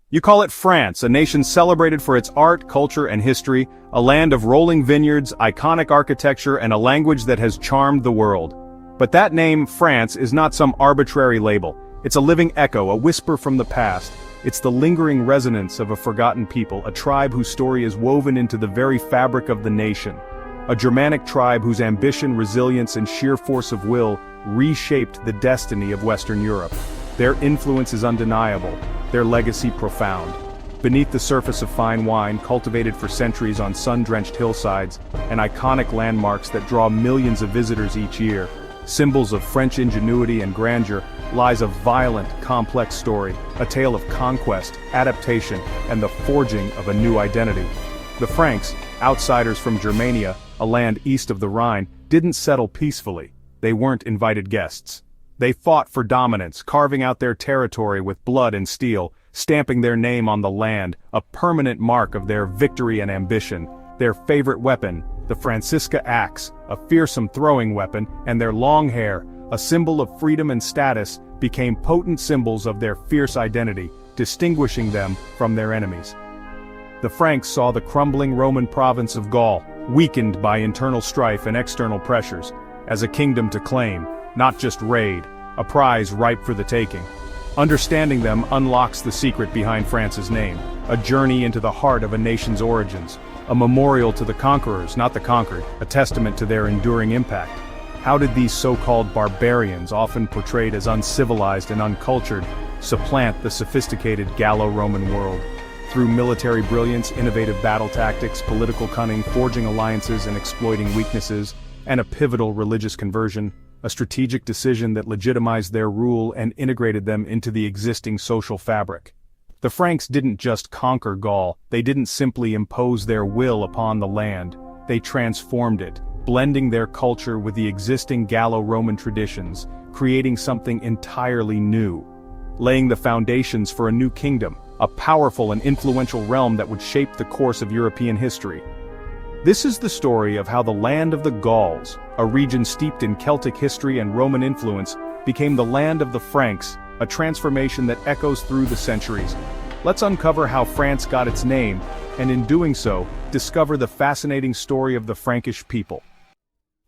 You call it France, a nation celebrated for its art, culture, and history, a land of rolling vineyards, iconic architecture, and a language that has charmed the world. But that name, France, is not some arbitrary label. It's a living echo, a whisper from the past. It's the lingering resonance of a forgotten people, a tribe whose story is woven into the very fabric of the nation. A Germanic tribe whose ambition, resilience, and sheer force of will reshaped the destiny of Western Europe. Their influence is undeniable, their legacy profound. Beneath the surface of fine wine, cultivated for centuries on sun-drenched hillsides, and iconic landmarks that draw millions of visitors each year, symbols of French ingenuity and grandeur, lies a violent, complex story, a tale of conquest, adaptation, and the forging of a new identity. The Franks, outsiders from Germania, a land east of the Rhine, didn't settle peacefully. They weren't invited guests. They fought for dominance, carving out their territory with blood and steel, stamping their name on the land, a permanent mark of their victory and ambition. Their favorite weapon, the Francisca axe, a fearsome throwing weapon, and their long hair, a symbol of freedom and status, became potent symbols of their fierce identity, distinguishing them from their enemies. The Franks saw the crumbling Roman province of Gaul, weakened by internal strife and external pressures, as a kingdom to claim, not just raid, a prize ripe for the taking. Understanding them unlocks the secret behind France's name, a journey into the heart of a nation's origins, a memorial to the conquerors, not the conquered, a testament to their enduring impact. How did these so-called barbarians, often portrayed as uncivilized and uncultured, supplant the sophisticated Gallo-Roman world? Through military brilliance, innovative battle tactics, political cunning, forging alliances and exploiting weaknesses, and a pivotal religious conversion, a strategic decision that legitimized their rule and integrated them into the existing social fabric. The Franks didn't just conquer Gaul, they didn't simply impose their will upon the land, they transformed it, blending their culture with the existing Gallo-Roman traditions, creating something entirely new, laying the foundations for a new kingdom, a powerful and influential realm that would shape the course of European history. This is the story of how the land of the Gauls, a region steeped in Celtic history and Roman influence, became the land of the Franks, a transformation that echoes through the centuries. Let's uncover how France got its name, and in doing so, discover the fascinating story of the Frankish people.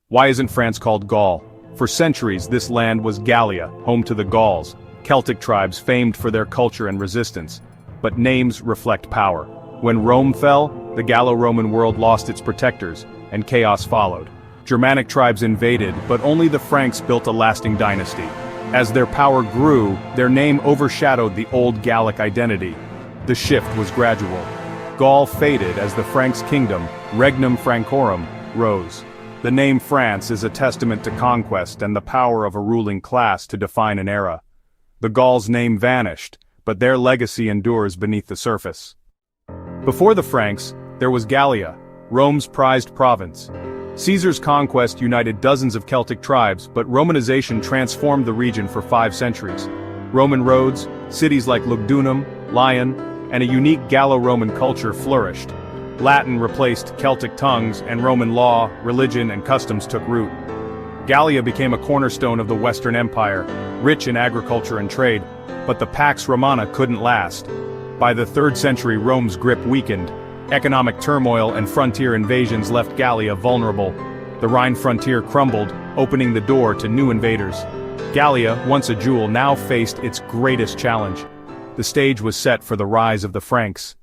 Why isn't France called Gaul? For centuries, this land was Gallia, home to the Gauls, Celtic tribes famed for their culture and resistance. But names reflect power. When Rome fell, the Gallo-Roman world lost its protectors, and chaos followed. Germanic tribes invaded, but only the Franks built a lasting dynasty. As their power grew, their name overshadowed the old Gallic identity. The shift was gradual. Gaul faded as the Franks' kingdom, Regnum Francorum, rose. The name France is a testament to conquest and the power of a ruling class to define an era. The Gauls' name vanished, but their legacy endures beneath the surface. Before the Franks, there was Gallia, Rome's prized province. Caesar's conquest united dozens of Celtic tribes, but Romanization transformed the region for 5 centuries. Roman roads, cities like Lugdunum, Lyon, and a unique Gallo-Roman culture flourished. Latin replaced Celtic tongues, and Roman law, religion, and customs took root. Gallia became a cornerstone of the Western Empire, rich in agriculture and trade, but the Pax Romana couldn't last. By the 3rd century, Rome's grip weakened. Economic turmoil and frontier invasions left Gallia vulnerable. The Rhine frontier crumbled, opening the door to new invaders. Gallia, once a jewel, now faced its greatest challenge. The stage was set for the rise of the Franks.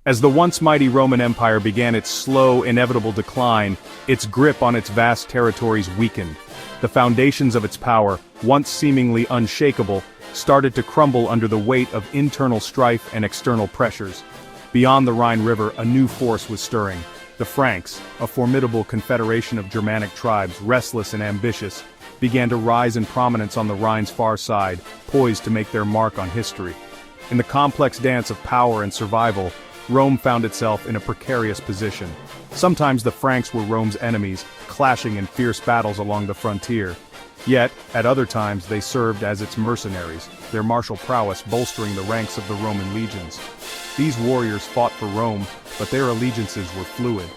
As the once mighty Roman Empire began its slow, inevitable decline, its grip on its vast territories weakened. The foundations of its power, once seemingly unshakable, started to crumble under the weight of internal strife and external pressures. Beyond the Rhine River, a new force was stirring. The Franks, a formidable confederation of Germanic tribes, restless and ambitious, began to rise in prominence on the Rhine's far side, poised to make their mark on history. In the complex dance of power and survival, Rome found itself in a precarious position. Sometimes the Franks were Rome's enemies, clashing in fierce battles along the frontier. Yet, at other times they served as its mercenaries, their martial prowess bolstering the ranks of the Roman legions. These warriors fought for Rome, but their allegiances were fluid.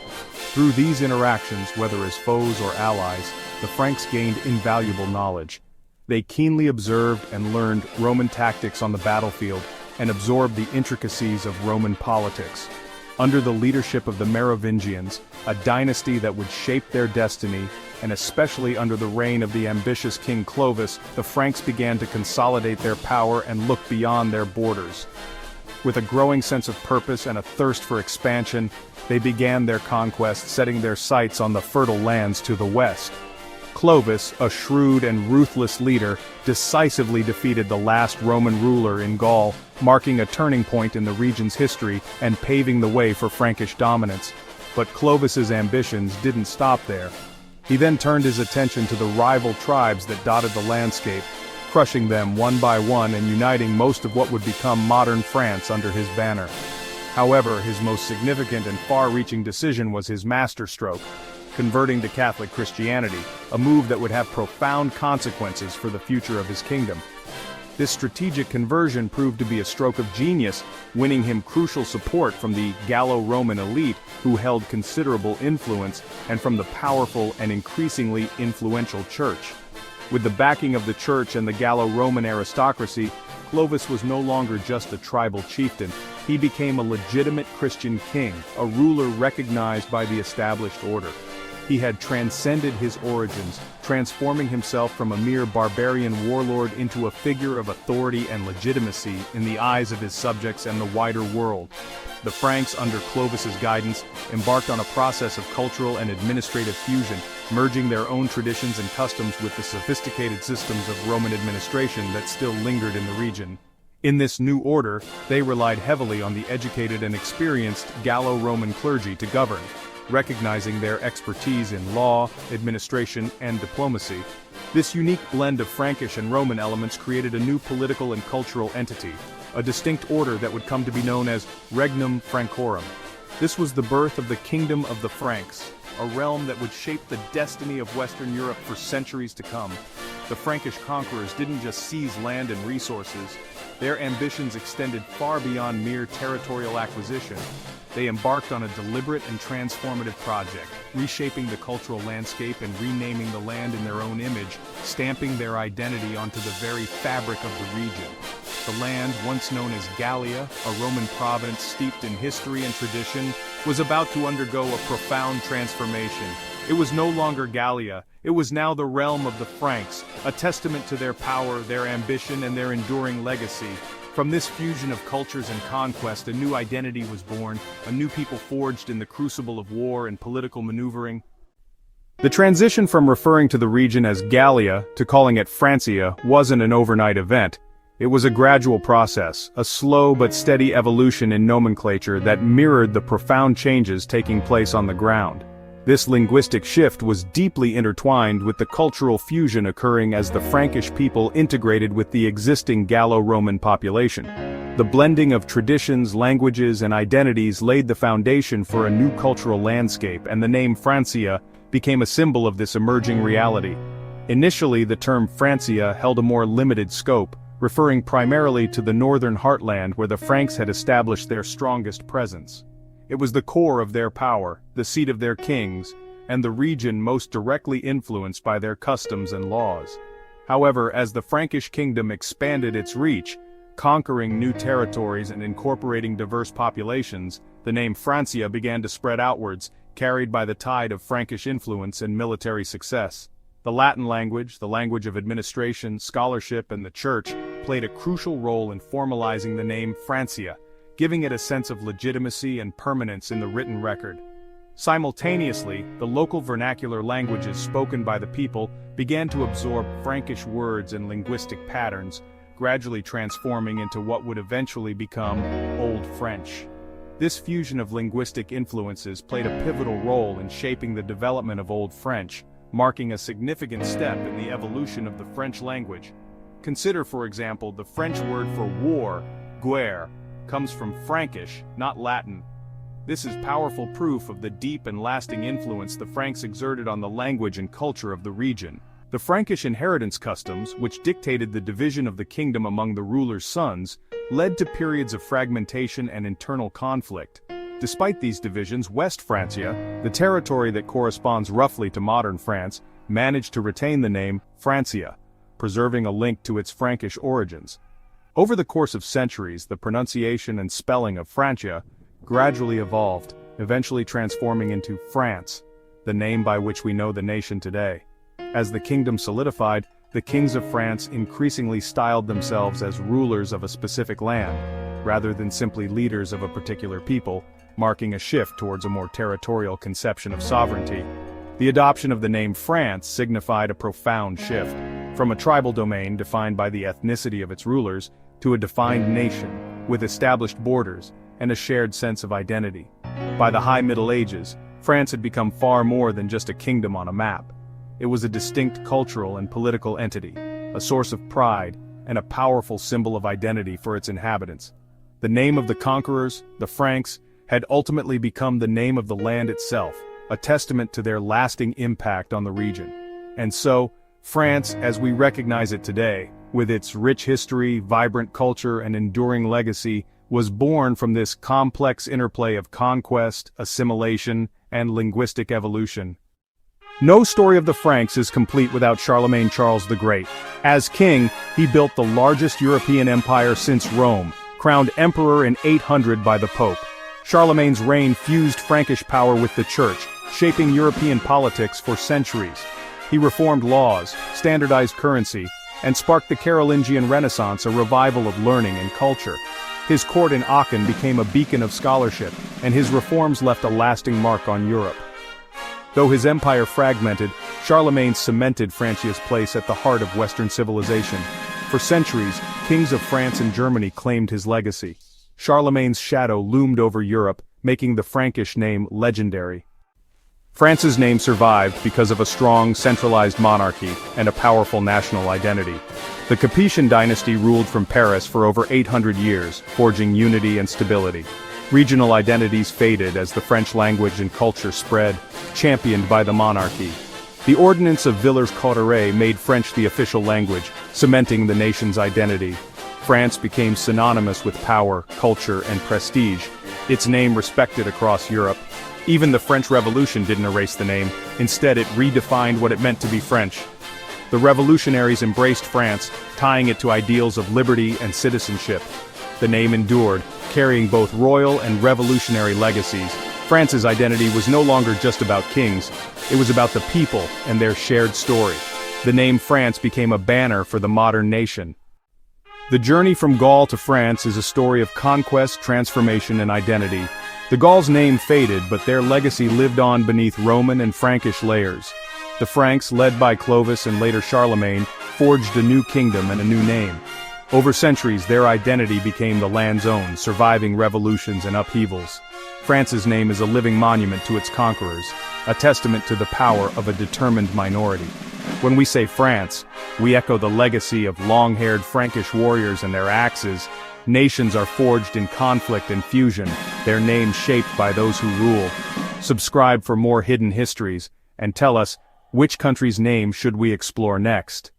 Through these interactions, whether as foes or allies, the Franks gained invaluable knowledge. They keenly observed and learned Roman tactics on the battlefield, and absorbed the intricacies of Roman politics. Under the leadership of the Merovingians, a dynasty that would shape their destiny, and especially under the reign of the ambitious King Clovis, the Franks began to consolidate their power and look beyond their borders. With a growing sense of purpose and a thirst for expansion, they began their conquest, setting their sights on the fertile lands to the west. Clovis, a shrewd and ruthless leader, decisively defeated the last Roman ruler in Gaul, marking a turning point in the region's history and paving the way for Frankish dominance. But Clovis's ambitions didn't stop there. He then turned his attention to the rival tribes that dotted the landscape, crushing them one by one and uniting most of what would become modern France under his banner. However, his most significant and far-reaching decision was his masterstroke: converting to Catholic Christianity, a move that would have profound consequences for the future of his kingdom. This strategic conversion proved to be a stroke of genius, winning him crucial support from the Gallo-Roman elite, who held considerable influence, and from the powerful and increasingly influential church. With the backing of the church and the Gallo-Roman aristocracy, Clovis was no longer just a tribal chieftain. He became a legitimate Christian king, a ruler recognized by the established order. He had transcended his origins, transforming himself from a mere barbarian warlord into a figure of authority and legitimacy in the eyes of his subjects and the wider world. The Franks, under Clovis's guidance, embarked on a process of cultural and administrative fusion, merging their own traditions and customs with the sophisticated systems of Roman administration that still lingered in the region. In this new order, they relied heavily on the educated and experienced Gallo-Roman clergy to govern, recognizing their expertise in law, administration, and diplomacy. This unique blend of Frankish and Roman elements created a new political and cultural entity, a distinct order that would come to be known as Regnum Francorum. This was the birth of the Kingdom of the Franks, a realm that would shape the destiny of Western Europe for centuries to come. The Frankish conquerors didn't just seize land and resources. Their ambitions extended far beyond mere territorial acquisition. They embarked on a deliberate and transformative project, reshaping the cultural landscape and renaming the land in their own image, stamping their identity onto the very fabric of the region. The land, once known as Gallia, a Roman province steeped in history and tradition, was about to undergo a profound transformation. It was no longer Gallia, it was now the realm of the Franks, a testament to their power, their ambition, and their enduring legacy. From this fusion of cultures and conquest, a new identity was born, a new people forged in the crucible of war and political maneuvering. The transition from referring to the region as Gallia to calling it Francia wasn't an overnight event. It was a gradual process, a slow but steady evolution in nomenclature that mirrored the profound changes taking place on the ground. This linguistic shift was deeply intertwined with the cultural fusion occurring as the Frankish people integrated with the existing Gallo-Roman population. The blending of traditions, languages, and identities laid the foundation for a new cultural landscape, and the name Francia became a symbol of this emerging reality. Initially, the term Francia held a more limited scope, referring primarily to the northern heartland where the Franks had established their strongest presence. It was the core of their power, the seat of their kings, and the region most directly influenced by their customs and laws. However, as the Frankish kingdom expanded its reach, conquering new territories and incorporating diverse populations, the name Francia began to spread outwards, carried by the tide of Frankish influence and military success. The Latin language, the language of administration, scholarship, and the church, played a crucial role in formalizing the name Francia, giving it a sense of legitimacy and permanence in the written record. Simultaneously, the local vernacular languages spoken by the people began to absorb Frankish words and linguistic patterns, gradually transforming into what would eventually become Old French. This fusion of linguistic influences played a pivotal role in shaping the development of Old French, marking a significant step in the evolution of the French language. Consider, for example, the French word for war, guerre, comes from Frankish, not Latin. This is powerful proof of the deep and lasting influence the Franks exerted on the language and culture of the region. The Frankish inheritance customs, which dictated the division of the kingdom among the ruler's sons, led to periods of fragmentation and internal conflict. Despite these divisions, West Francia, the territory that corresponds roughly to modern France, managed to retain the name Francia, preserving a link to its Frankish origins. Over the course of centuries, the pronunciation and spelling of Francia gradually evolved, eventually transforming into France, the name by which we know the nation today. As the kingdom solidified, the kings of France increasingly styled themselves as rulers of a specific land, rather than simply leaders of a particular people, marking a shift towards a more territorial conception of sovereignty. The adoption of the name France signified a profound shift, from a tribal domain defined by the ethnicity of its rulers, to a defined nation, with established borders, and a shared sense of identity. By the High Middle Ages, France had become far more than just a kingdom on a map. It was a distinct cultural and political entity, a source of pride, and a powerful symbol of identity for its inhabitants. The name of the conquerors, the Franks, had ultimately become the name of the land itself, a testament to their lasting impact on the region. And so, France, as we recognize it today, with its rich history, vibrant culture, and enduring legacy, was born from this complex interplay of conquest, assimilation, and linguistic evolution. No story of the Franks is complete without Charlemagne Charles the Great. As king, he built the largest European empire since Rome, crowned emperor in 800 by the Pope. Charlemagne's reign fused Frankish power with the church, shaping European politics for centuries. He reformed laws, standardized currency, and sparked the Carolingian Renaissance, a revival of learning and culture. His court in Aachen became a beacon of scholarship, and his reforms left a lasting mark on Europe. Though his empire fragmented, Charlemagne cemented Francia's place at the heart of Western civilization. For centuries, kings of France and Germany claimed his legacy. Charlemagne's shadow loomed over Europe, making the Frankish name legendary. France's name survived because of a strong, centralized monarchy and a powerful national identity. The Capetian dynasty ruled from Paris for over 800 years, forging unity and stability. Regional identities faded as the French language and culture spread, championed by the monarchy. The Ordinance of Villers-Cotterêts made French the official language, cementing the nation's identity. France became synonymous with power, culture, and prestige, its name respected across Europe. Even the French Revolution didn't erase the name, instead it redefined what it meant to be French. The revolutionaries embraced France, tying it to ideals of liberty and citizenship. The name endured, carrying both royal and revolutionary legacies. France's identity was no longer just about kings, it was about the people and their shared story. The name France became a banner for the modern nation. The journey from Gaul to France is a story of conquest, transformation, and identity. The Gauls' name faded, but their legacy lived on beneath Roman and Frankish layers. The Franks, led by Clovis and later Charlemagne, forged a new kingdom and a new name. Over centuries, their identity became the land's own, surviving revolutions and upheavals. France's name is a living monument to its conquerors, a testament to the power of a determined minority. When we say France, we echo the legacy of long-haired Frankish warriors and their axes. Nations are forged in conflict and fusion, their names shaped by those who rule. Subscribe for more hidden histories, and tell us, which country's name should we explore next?